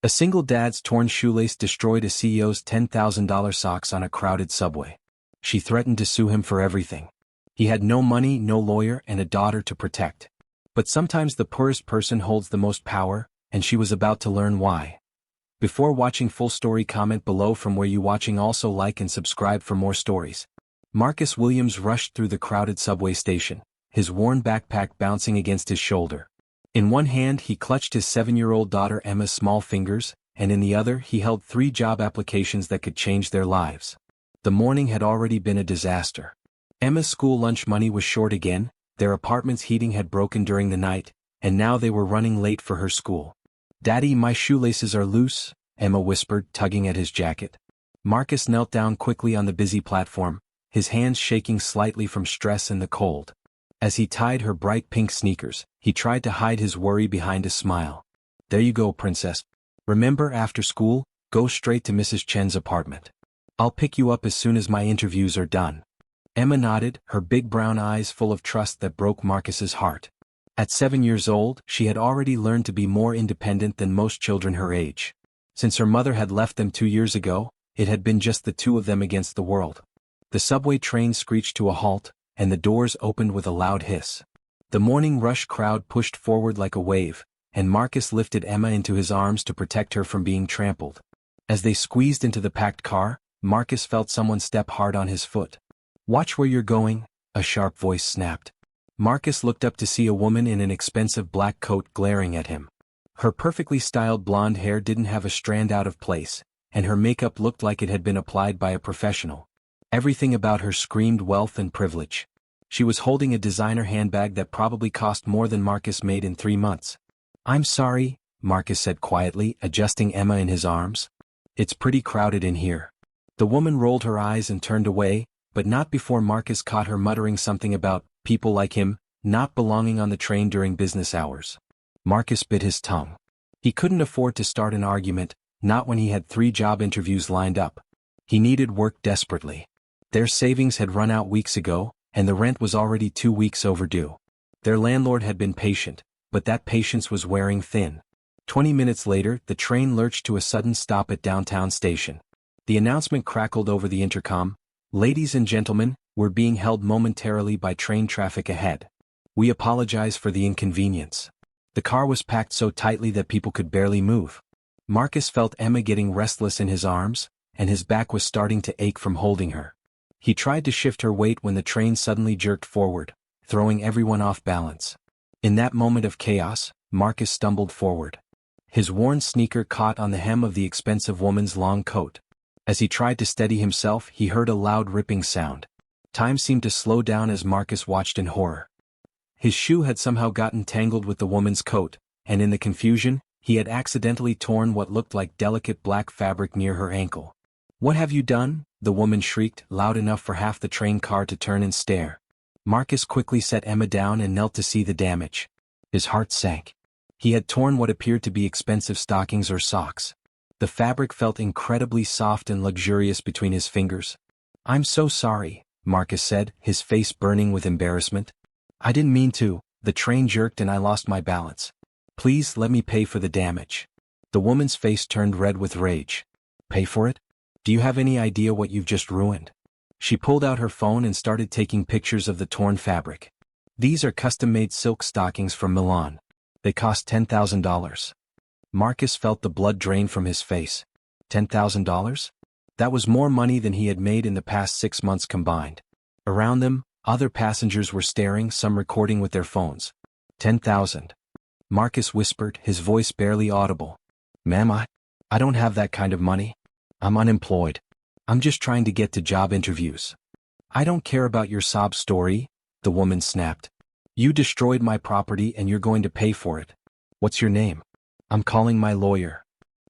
A single dad's torn shoelace destroyed a CEO's $10,000 socks on a crowded subway. She threatened to sue him for everything. He had no money, no lawyer, and a daughter to protect. But sometimes the poorest person holds the most power, and she was about to learn why. Before watching full story, comment below from where you watching. Also like and subscribe for more stories. Marcus Williams rushed through the crowded subway station, his worn backpack bouncing against his shoulder. In one hand he clutched his 7-year-old daughter Emma's small fingers, and in the other he held 3 job applications that could change their lives. The morning had already been a disaster. Emma's school lunch money was short again, their apartment's heating had broken during the night, and now they were running late for her school. "Daddy, my shoelaces are loose," Emma whispered, tugging at his jacket. Marcus knelt down quickly on the busy platform, his hands shaking slightly from stress and the cold. As he tied her bright pink sneakers, he tried to hide his worry behind a smile. "There you go, princess. Remember, after school, go straight to Mrs. Chen's apartment. I'll pick you up as soon as my interviews are done." Emma nodded, her big brown eyes full of trust that broke Marcus's heart. At 7 years old, she had already learned to be more independent than most children her age. Since her mother had left them 2 years ago, it had been just the two of them against the world. The subway train screeched to a halt, and the doors opened with a loud hiss. The morning rush crowd pushed forward like a wave, and Marcus lifted Emma into his arms to protect her from being trampled. As they squeezed into the packed car, Marcus felt someone step hard on his foot. "Watch where you're going," a sharp voice snapped. Marcus looked up to see a woman in an expensive black coat glaring at him. Her perfectly styled blonde hair didn't have a strand out of place, and her makeup looked like it had been applied by a professional. Everything about her screamed wealth and privilege. She was holding a designer handbag that probably cost more than Marcus made in 3 months. "I'm sorry," Marcus said quietly, adjusting Emma in his arms. "It's pretty crowded in here." The woman rolled her eyes and turned away, but not before Marcus caught her muttering something about people like him not belonging on the train during business hours. Marcus bit his tongue. He couldn't afford to start an argument, not when he had 3 job interviews lined up. He needed work desperately. Their savings had run out weeks ago, and the rent was already 2 weeks overdue. Their landlord had been patient, but that patience was wearing thin. 20 minutes later, the train lurched to a sudden stop at downtown station. The announcement crackled over the intercom, "Ladies and gentlemen, we're being held momentarily by train traffic ahead. We apologize for the inconvenience." The car was packed so tightly that people could barely move. Marcus felt Emma getting restless in his arms, and his back was starting to ache from holding her. He tried to shift her weight when the train suddenly jerked forward, throwing everyone off balance. In that moment of chaos, Marcus stumbled forward. His worn sneaker caught on the hem of the expensive woman's long coat. As he tried to steady himself, he heard a loud ripping sound. Time seemed to slow down as Marcus watched in horror. His shoe had somehow gotten tangled with the woman's coat, and in the confusion, he had accidentally torn what looked like delicate black fabric near her ankle. "What have you done?" the woman shrieked, loud enough for half the train car to turn and stare. Marcus quickly set Emma down and knelt to see the damage. His heart sank. He had torn what appeared to be expensive stockings or socks. The fabric felt incredibly soft and luxurious between his fingers. "I'm so sorry," Marcus said, his face burning with embarrassment. "I didn't mean to. The train jerked and I lost my balance. Please let me pay for the damage." The woman's face turned red with rage. "Pay for it? Do you have any idea what you've just ruined?" She pulled out her phone and started taking pictures of the torn fabric. "These are custom-made silk stockings from Milan. They cost $10,000. Marcus felt the blood drain from his face. $10,000? That was more money than he had made in the past 6 months combined. Around them, other passengers were staring, some recording with their phones. 10,000. Marcus whispered, his voice barely audible. "Ma'am, I don't have that kind of money. I'm unemployed. I'm just trying to get to job interviews." "I don't care about your sob story," the woman snapped. "You destroyed my property and you're going to pay for it. What's your name?" "I'm calling my lawyer."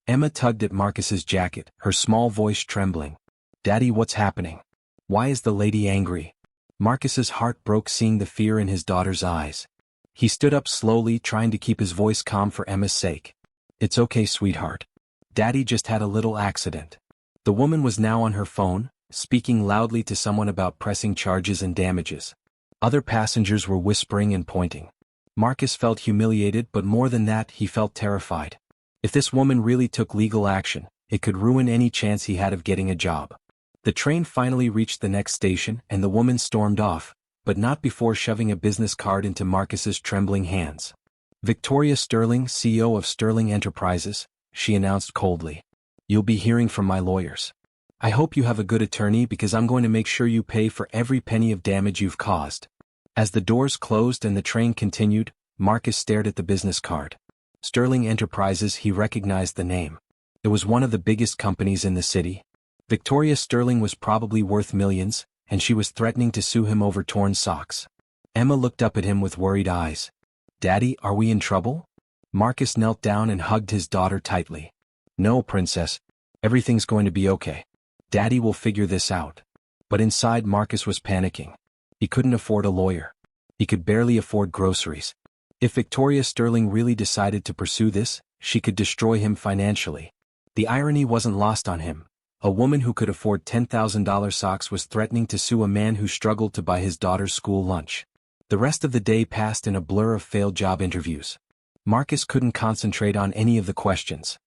Emma tugged at Marcus's jacket, her small voice trembling. "Daddy, what's happening? Why is the lady angry?" Marcus's heart broke seeing the fear in his daughter's eyes. He stood up slowly, trying to keep his voice calm for Emma's sake. "It's okay, sweetheart. Daddy just had a little accident." The woman was now on her phone, speaking loudly to someone about pressing charges and damages. Other passengers were whispering and pointing. Marcus felt humiliated, but more than that, he felt terrified. If this woman really took legal action, it could ruin any chance he had of getting a job. The train finally reached the next station and the woman stormed off, but not before shoving a business card into Marcus's trembling hands. "Victoria Sterling, CEO of Sterling Enterprises," she announced coldly. "You'll be hearing from my lawyers. I hope you have a good attorney because I'm going to make sure you pay for every penny of damage you've caused." As the doors closed and the train continued, Marcus stared at the business card. Sterling Enterprises, he recognized the name. It was one of the biggest companies in the city. Victoria Sterling was probably worth millions, and she was threatening to sue him over torn socks. Emma looked up at him with worried eyes. "Daddy, are we in trouble?" Marcus knelt down and hugged his daughter tightly. "No, princess. Everything's going to be okay. Daddy will figure this out." But inside, Marcus was panicking. He couldn't afford a lawyer. He could barely afford groceries. If Victoria Sterling really decided to pursue this, she could destroy him financially. The irony wasn't lost on him. A woman who could afford $10,000 socks was threatening to sue a man who struggled to buy his daughter's school lunch. The rest of the day passed in a blur of failed job interviews. Marcus couldn't concentrate on any of the questions.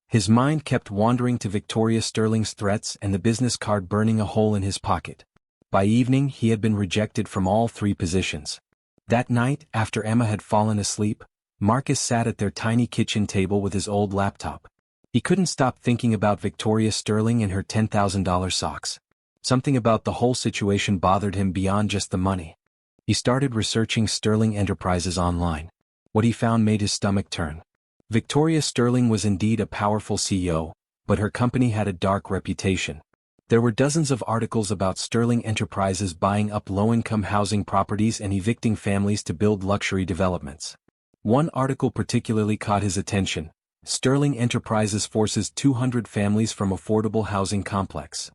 His mind kept wandering to Victoria Sterling's threats and the business card burning a hole in his pocket. By evening, he had been rejected from all 3 positions. That night, after Emma had fallen asleep, Marcus sat at their tiny kitchen table with his old laptop. He couldn't stop thinking about Victoria Sterling and her $10,000 socks. Something about the whole situation bothered him beyond just the money. He started researching Sterling Enterprises online. What he found made his stomach turn. Victoria Sterling was indeed a powerful CEO, but her company had a dark reputation. There were dozens of articles about Sterling Enterprises buying up low-income housing properties and evicting families to build luxury developments. One article particularly caught his attention. Sterling Enterprises forces 200 families from affordable housing complex.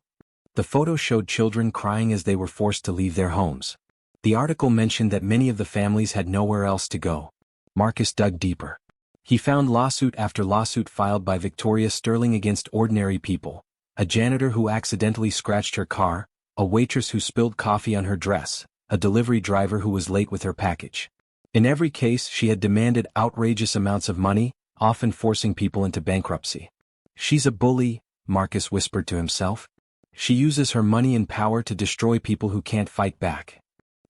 The photo showed children crying as they were forced to leave their homes. The article mentioned that many of the families had nowhere else to go. Marcus dug deeper. He found lawsuit after lawsuit filed by Victoria Sterling against ordinary people. A janitor who accidentally scratched her car, a waitress who spilled coffee on her dress, a delivery driver who was late with her package. In every case, she had demanded outrageous amounts of money, often forcing people into bankruptcy. "She's a bully," Marcus whispered to himself. "She uses her money and power to destroy people who can't fight back."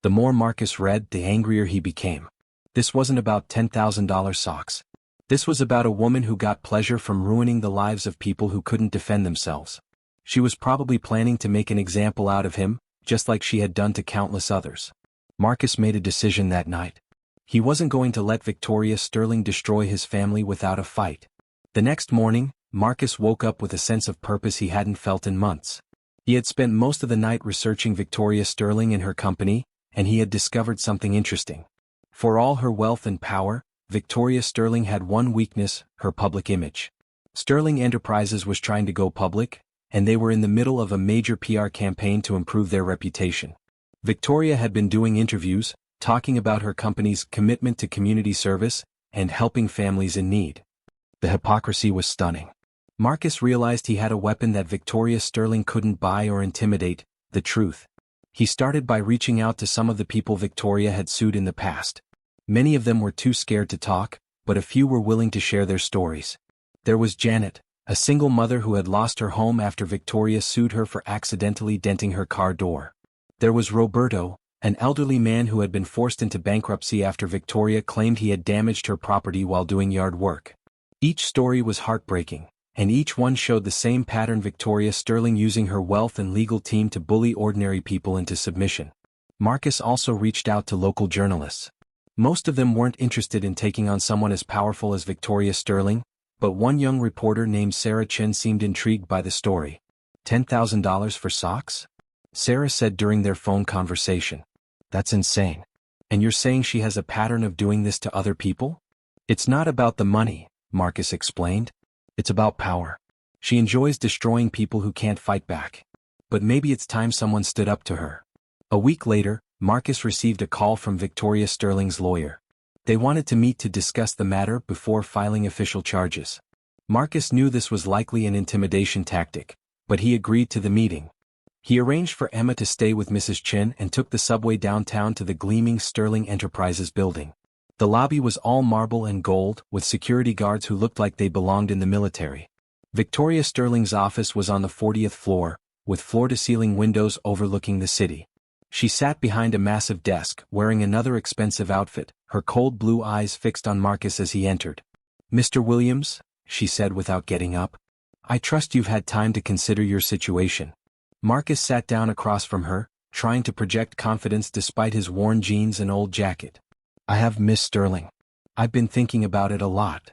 The more Marcus read, the angrier he became. This wasn't about $10,000 socks. This was about a woman who got pleasure from ruining the lives of people who couldn't defend themselves. She was probably planning to make an example out of him, just like she had done to countless others. Marcus made a decision that night. He wasn't going to let Victoria Sterling destroy his family without a fight. The next morning, Marcus woke up with a sense of purpose he hadn't felt in months. He had spent most of the night researching Victoria Sterling and her company, and he had discovered something interesting. For all her wealth and power, Victoria Sterling had one weakness: her public image. Sterling Enterprises was trying to go public, and they were in the middle of a major PR campaign to improve their reputation. Victoria had been doing interviews, talking about her company's commitment to community service and helping families in need. The hypocrisy was stunning. Marcus realized he had a weapon that Victoria Sterling couldn't buy or intimidate: the truth. He started by reaching out to some of the people Victoria had sued in the past. Many of them were too scared to talk, but a few were willing to share their stories. There was Janet, a single mother who had lost her home after Victoria sued her for accidentally denting her car door. There was Roberto, an elderly man who had been forced into bankruptcy after Victoria claimed he had damaged her property while doing yard work. Each story was heartbreaking, and each one showed the same pattern: Victoria Sterling using her wealth and legal team to bully ordinary people into submission. Marcus also reached out to local journalists. Most of them weren't interested in taking on someone as powerful as Victoria Sterling, but one young reporter named Sarah Chen seemed intrigued by the story. $10,000 for socks? Sarah said during their phone conversation. That's insane. And you're saying she has a pattern of doing this to other people? It's not about the money, Marcus explained. It's about power. She enjoys destroying people who can't fight back. But maybe it's time someone stood up to her. A week later, Marcus received a call from Victoria Sterling's lawyer. They wanted to meet to discuss the matter before filing official charges. Marcus knew this was likely an intimidation tactic, but he agreed to the meeting. He arranged for Emma to stay with Mrs. Chen and took the subway downtown to the gleaming Sterling Enterprises building. The lobby was all marble and gold, with security guards who looked like they belonged in the military. Victoria Sterling's office was on the 40th floor, with floor-to-ceiling windows overlooking the city. She sat behind a massive desk, wearing another expensive outfit, her cold blue eyes fixed on Marcus as he entered. "Mr. Williams," she said without getting up, "I trust you've had time to consider your situation." Marcus sat down across from her, trying to project confidence despite his worn jeans and old jacket. "I have, Miss Sterling. I've been thinking about it a lot."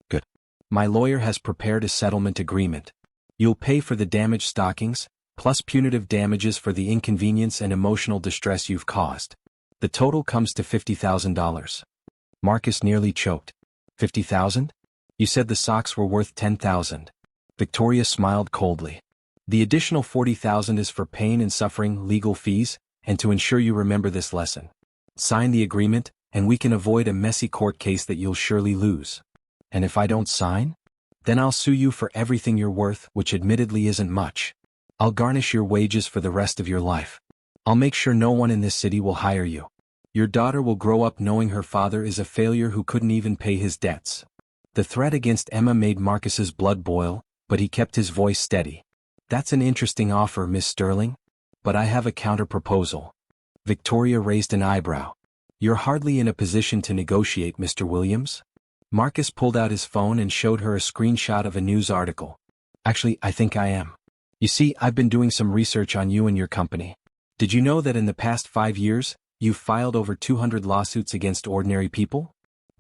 "Good. My lawyer has prepared a settlement agreement. You'll pay for the damaged stockings, plus punitive damages for the inconvenience and emotional distress you've caused. The total comes to $50,000. Marcus nearly choked. "50,000? You said the socks were worth $10,000. Victoria smiled coldly. "The additional $40,000 is for pain and suffering, legal fees, and to ensure you remember this lesson. Sign the agreement, and we can avoid a messy court case that you'll surely lose." "And if I don't sign? Then I'll sue you for everything you're worth, which admittedly isn't much. I'll garnish your wages for the rest of your life. I'll make sure no one in this city will hire you. Your daughter will grow up knowing her father is a failure who couldn't even pay his debts." The threat against Emma made Marcus's blood boil, but he kept his voice steady. "That's an interesting offer, Miss Sterling. But I have a counter-proposal." Victoria raised an eyebrow. "You're hardly in a position to negotiate, Mr. Williams." Marcus pulled out his phone and showed her a screenshot of a news article. "Actually, I think I am. You see, I've been doing some research on you and your company. Did you know that in the past 5 years, you've filed over 200 lawsuits against ordinary people?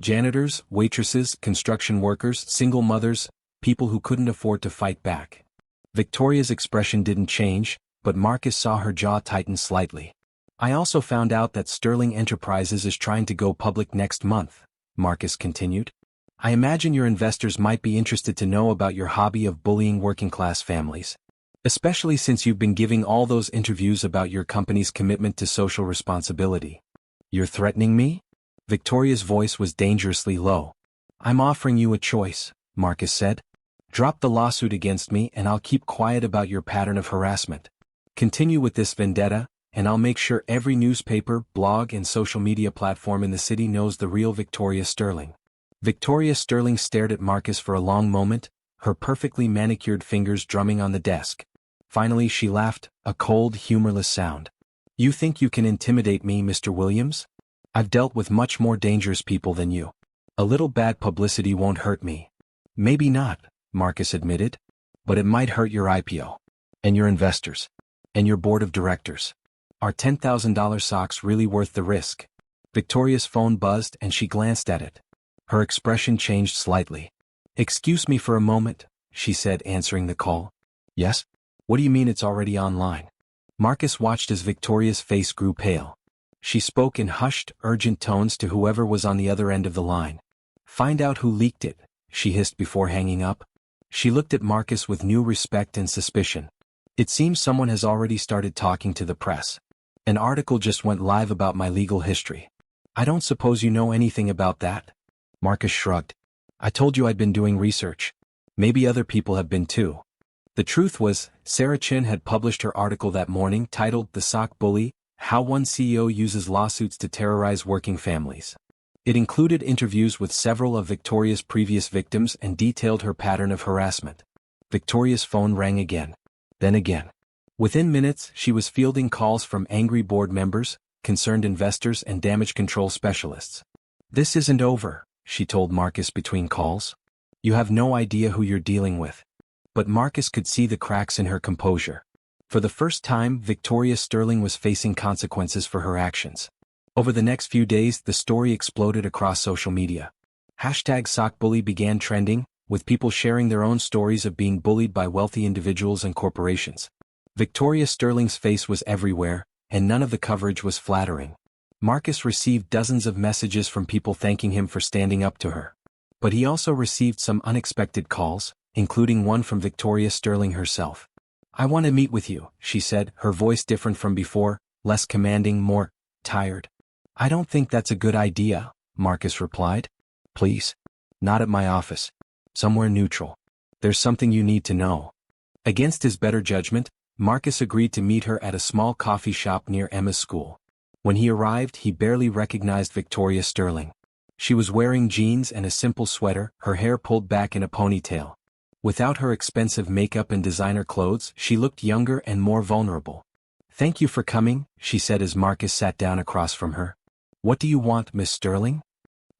Janitors, waitresses, construction workers, single mothers, people who couldn't afford to fight back." Victoria's expression didn't change, but Marcus saw her jaw tighten slightly. "I also found out that Sterling Enterprises is trying to go public next month," Marcus continued. "I imagine your investors might be interested to know about your hobby of bullying working-class families. Especially since you've been giving all those interviews about your company's commitment to social responsibility." "You're threatening me?" Victoria's voice was dangerously low. "I'm offering you a choice," Marcus said. "Drop the lawsuit against me and I'll keep quiet about your pattern of harassment. Continue with this vendetta, and I'll make sure every newspaper, blog, and social media platform in the city knows the real Victoria Sterling." Victoria Sterling stared at Marcus for a long moment, her perfectly manicured fingers drumming on the desk. Finally she laughed, a cold, humorless sound. "You think you can intimidate me, Mr. Williams? I've dealt with much more dangerous people than you. A little bad publicity won't hurt me." "Maybe not," Marcus admitted. "But it might hurt your IPO. And your investors. And your board of directors. Are $10,000 socks really worth the risk?" Victoria's phone buzzed and she glanced at it. Her expression changed slightly. "Excuse me for a moment," she said, answering the call. "Yes? What do you mean it's already online?" Marcus watched as Victoria's face grew pale. She spoke in hushed, urgent tones to whoever was on the other end of the line. "Find out who leaked it," she hissed before hanging up. She looked at Marcus with new respect and suspicion. "It seems someone has already started talking to the press. An article just went live about my legal history. I don't suppose you know anything about that?" Marcus shrugged. "I told you I'd been doing research. Maybe other people have been too." The truth was, Sarah Chin had published her article that morning titled "The Sock Bully: How One CEO Uses Lawsuits to Terrorize Working Families." It included interviews with several of Victoria's previous victims and detailed her pattern of harassment. Victoria's phone rang again. Then again. Within minutes, she was fielding calls from angry board members, concerned investors, and damage control specialists. "This isn't over," she told Marcus between calls. "You have no idea who you're dealing with." But Marcus could see the cracks in her composure. For the first time, Victoria Sterling was facing consequences for her actions. Over the next few days, the story exploded across social media. #SockBully began trending, with people sharing their own stories of being bullied by wealthy individuals and corporations. Victoria Sterling's face was everywhere, and none of the coverage was flattering. Marcus received dozens of messages from people thanking him for standing up to her. But he also received some unexpected calls, including one from Victoria Sterling herself. "I want to meet with you," she said, her voice different from before, less commanding, more tired. "I don't think that's a good idea," Marcus replied. "Please. Not at my office. Somewhere neutral. There's something you need to know." Against his better judgment, Marcus agreed to meet her at a small coffee shop near Emma's school. When he arrived, he barely recognized Victoria Sterling. She was wearing jeans and a simple sweater, her hair pulled back in a ponytail. Without her expensive makeup and designer clothes, she looked younger and more vulnerable. "Thank you for coming," she said as Marcus sat down across from her. "What do you want, Miss Sterling?"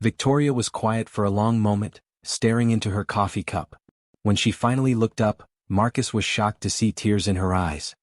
Victoria was quiet for a long moment, staring into her coffee cup. When she finally looked up, Marcus was shocked to see tears in her eyes.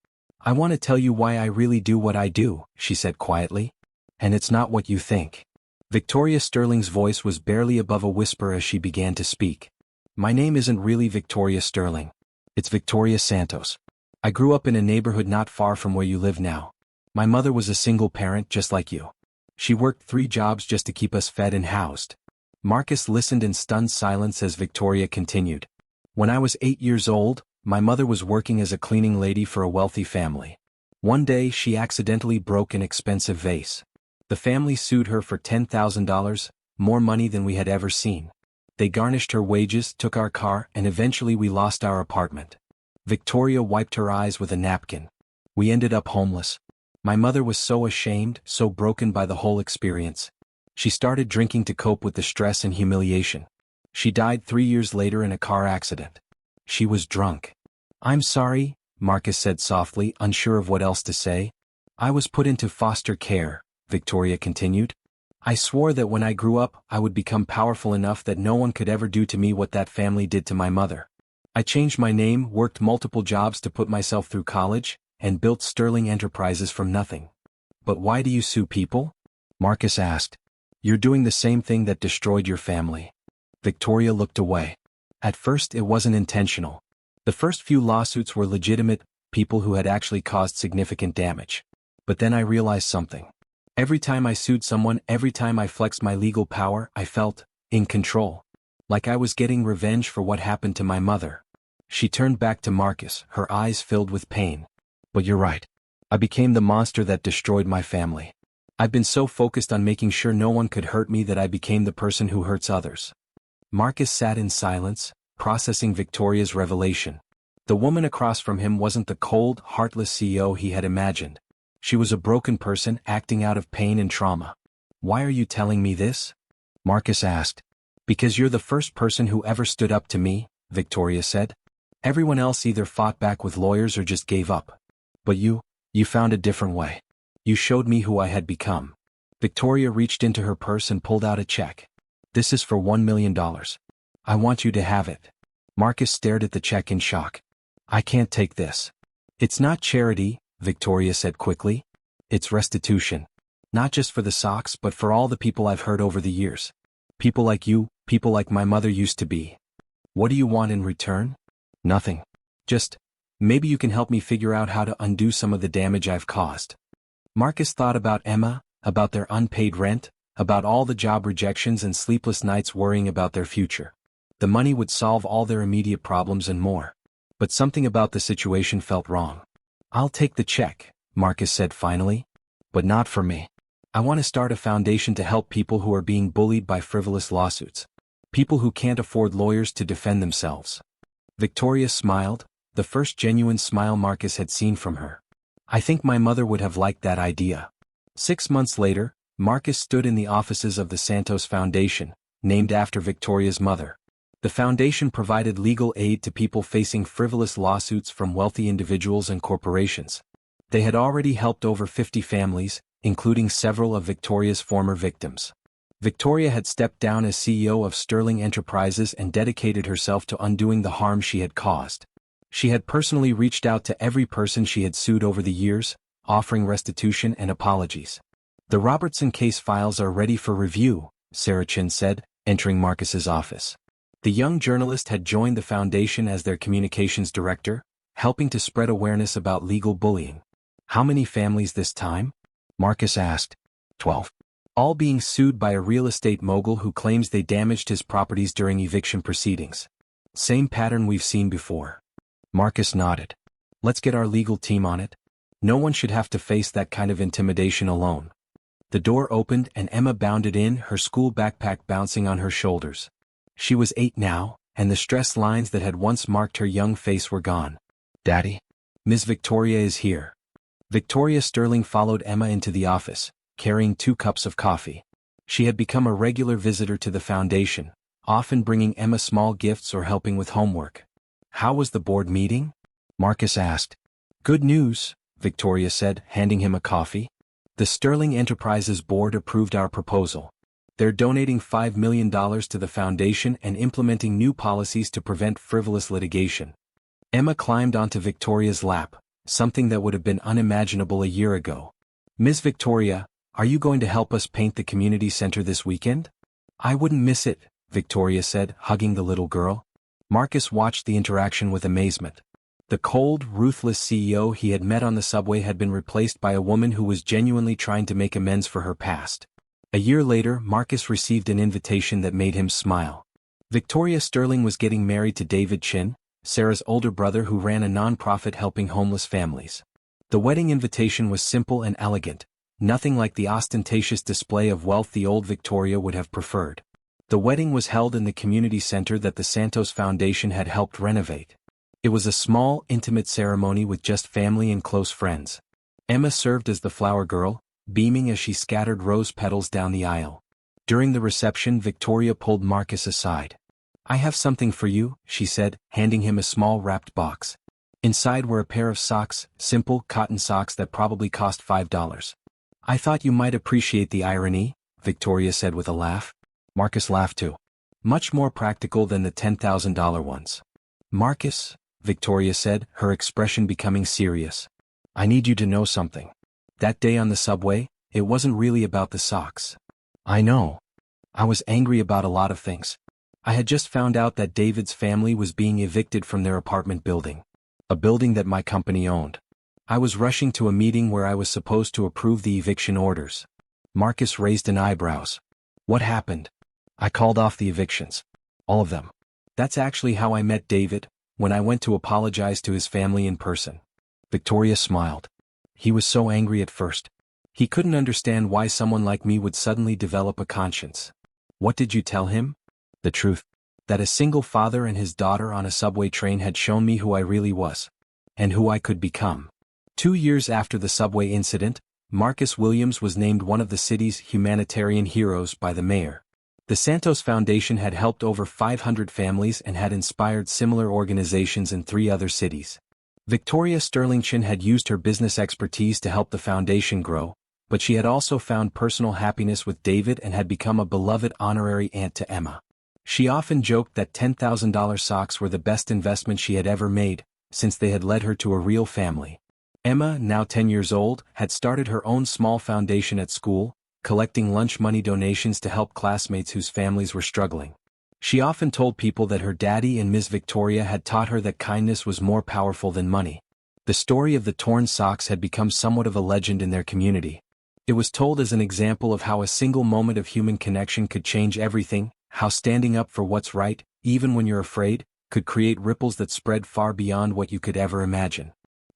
"I want to tell you why I really do what I do," she said quietly. "And it's not what you think." Victoria Sterling's voice was barely above a whisper as she began to speak. "My name isn't really Victoria Sterling. It's Victoria Santos. I grew up in a neighborhood not far from where you live now. My mother was a single parent just like you. She worked 3 jobs just to keep us fed and housed." Marcus listened in stunned silence as Victoria continued. "When I was 8 years old, my mother was working as a cleaning lady for a wealthy family. One day she accidentally broke an expensive vase. The family sued her for $10,000, more money than we had ever seen. They garnished her wages, took our car, and eventually we lost our apartment." Victoria wiped her eyes with a napkin. "We ended up homeless. My mother was so ashamed, so broken by the whole experience. She started drinking to cope with the stress and humiliation. She died 3 years later in a car accident. She was drunk." "I'm sorry," Marcus said softly, unsure of what else to say. "I was put into foster care," Victoria continued. "I swore that when I grew up I would become powerful enough that no one could ever do to me what that family did to my mother. I changed my name, worked multiple jobs to put myself through college, and built Sterling Enterprises from nothing." "But why do you sue people?" Marcus asked. "You're doing the same thing that destroyed your family." Victoria looked away. "At first it wasn't intentional. The first few lawsuits were legitimate, people who had actually caused significant damage. But then I realized something. Every time I sued someone, every time I flexed my legal power, I felt in control. Like I was getting revenge for what happened to my mother." She turned back to Marcus, her eyes filled with pain. "But you're right. I became the monster that destroyed my family. I've been so focused on making sure no one could hurt me that I became the person who hurts others." Marcus sat in silence, processing Victoria's revelation. The woman across from him wasn't the cold, heartless CEO he had imagined. She was a broken person acting out of pain and trauma. "Why are you telling me this?" Marcus asked. "Because you're the first person who ever stood up to me," Victoria said. "Everyone else either fought back with lawyers or just gave up. But you found a different way. You showed me who I had become." Victoria reached into her purse and pulled out a check. "This is for $1 million. I want you to have it." Marcus stared at the check in shock. "I can't take this." "It's not charity," Victoria said quickly. "It's restitution. Not just for the socks but for all the people I've hurt over the years. People like you, people like my mother used to be." "What do you want in return?" "Nothing. Just, maybe you can help me figure out how to undo some of the damage I've caused." Marcus thought about Emma, about their unpaid rent, about all the job rejections and sleepless nights worrying about their future. The money would solve all their immediate problems and more. But something about the situation felt wrong. "I'll take the check," Marcus said finally. "But not for me. I want to start a foundation to help people who are being bullied by frivolous lawsuits. People who can't afford lawyers to defend themselves." Victoria smiled, the first genuine smile Marcus had seen from her. "I think my mother would have liked that idea." 6 months later, Marcus stood in the offices of the Santos Foundation, named after Victoria's mother. The foundation provided legal aid to people facing frivolous lawsuits from wealthy individuals and corporations. They had already helped over 50 families, including several of Victoria's former victims. Victoria had stepped down as CEO of Sterling Enterprises and dedicated herself to undoing the harm she had caused. She had personally reached out to every person she had sued over the years, offering restitution and apologies. "The Robertson case files are ready for review," Sarah Chin said, entering Marcus's office. The young journalist had joined the foundation as their communications director, helping to spread awareness about legal bullying. "How many families this time?" Marcus asked. 12. All being sued by a real estate mogul who claims they damaged his properties during eviction proceedings. "Same pattern we've seen before." Marcus nodded. "Let's get our legal team on it. No one should have to face that kind of intimidation alone." The door opened and Emma bounded in, her school backpack bouncing on her shoulders. She was 8 now, and the stress lines that had once marked her young face were gone. "Daddy, Miss Victoria is here." Victoria Sterling followed Emma into the office, carrying 2 cups of coffee. She had become a regular visitor to the foundation, often bringing Emma small gifts or helping with homework. "How was the board meeting?" Marcus asked. "Good news," Victoria said, handing him a coffee. "The Sterling Enterprises board approved our proposal. They're donating $5 million to the foundation and implementing new policies to prevent frivolous litigation." Emma climbed onto Victoria's lap, something that would have been unimaginable a year ago. "Ms. Victoria, are you going to help us paint the community center this weekend?" "I wouldn't miss it," Victoria said, hugging the little girl. Marcus watched the interaction with amazement. The cold, ruthless CEO he had met on the subway had been replaced by a woman who was genuinely trying to make amends for her past. A year later, Marcus received an invitation that made him smile. Victoria Sterling was getting married to David Chin, Sarah's older brother who ran a non-profit helping homeless families. The wedding invitation was simple and elegant, nothing like the ostentatious display of wealth the old Victoria would have preferred. The wedding was held in the community center that the Santos Foundation had helped renovate. It was a small, intimate ceremony with just family and close friends. Emma served as the flower girl, beaming as she scattered rose petals down the aisle. During the reception, Victoria pulled Marcus aside. "I have something for you," she said, handing him a small wrapped box. Inside were a pair of socks, simple cotton socks that probably cost $5. "I thought you might appreciate the irony," Victoria said with a laugh. Marcus laughed too. "Much more practical than the $10,000 ones." "Marcus," Victoria said, her expression becoming serious, "I need you to know something. That day on the subway, it wasn't really about the socks." "I know. I was angry about a lot of things. I had just found out that David's family was being evicted from their apartment building. A building that my company owned. I was rushing to a meeting where I was supposed to approve the eviction orders." Marcus raised an eyebrows. "What happened?" "I called off the evictions. All of them. That's actually how I met David, when I went to apologize to his family in person." Victoria smiled. "He was so angry at first. He couldn't understand why someone like me would suddenly develop a conscience." "What did you tell him?" "The truth. That a single father and his daughter on a subway train had shown me who I really was. And who I could become." 2 years after the subway incident, Marcus Williams was named one of the city's humanitarian heroes by the mayor. The Santos Foundation had helped over 500 families and had inspired similar organizations in 3 other cities. Victoria Sterlington had used her business expertise to help the foundation grow, but she had also found personal happiness with David and had become a beloved honorary aunt to Emma. She often joked that $10,000 socks were the best investment she had ever made, since they had led her to a real family. Emma, now 10 years old, had started her own small foundation at school, collecting lunch money donations to help classmates whose families were struggling. She often told people that her daddy and Ms. Victoria had taught her that kindness was more powerful than money. The story of the torn socks had become somewhat of a legend in their community. It was told as an example of how a single moment of human connection could change everything, how standing up for what's right, even when you're afraid, could create ripples that spread far beyond what you could ever imagine.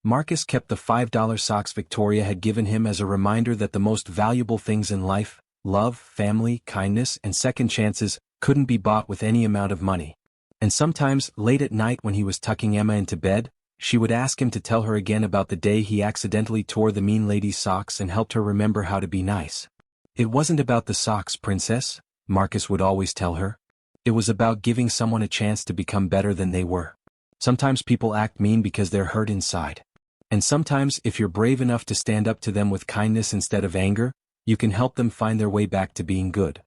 Marcus kept the $5 socks Victoria had given him as a reminder that the most valuable things in life, love, family, kindness, and second chances, couldn't be bought with any amount of money. And sometimes, late at night when he was tucking Emma into bed, she would ask him to tell her again about the day he accidentally tore the mean lady's socks and helped her remember how to be nice. "It wasn't about the socks, princess," Marcus would always tell her. "It was about giving someone a chance to become better than they were. Sometimes people act mean because they're hurt inside. And sometimes, if you're brave enough to stand up to them with kindness instead of anger, you can help them find their way back to being good."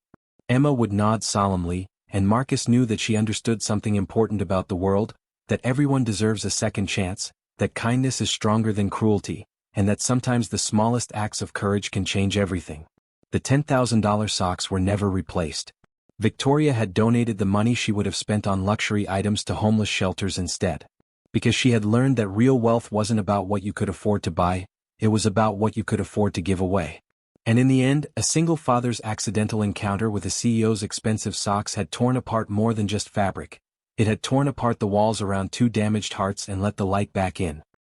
Emma would nod solemnly, and Marcus knew that she understood something important about the world, that everyone deserves a second chance, that kindness is stronger than cruelty, and that sometimes the smallest acts of courage can change everything. The $10,000 socks were never replaced. Victoria had donated the money she would have spent on luxury items to homeless shelters instead. Because she had learned that real wealth wasn't about what you could afford to buy, it was about what you could afford to give away. And in the end, a single father's accidental encounter with a CEO's expensive socks had torn apart more than just fabric. It had torn apart the walls around 2 damaged hearts and let the light back in.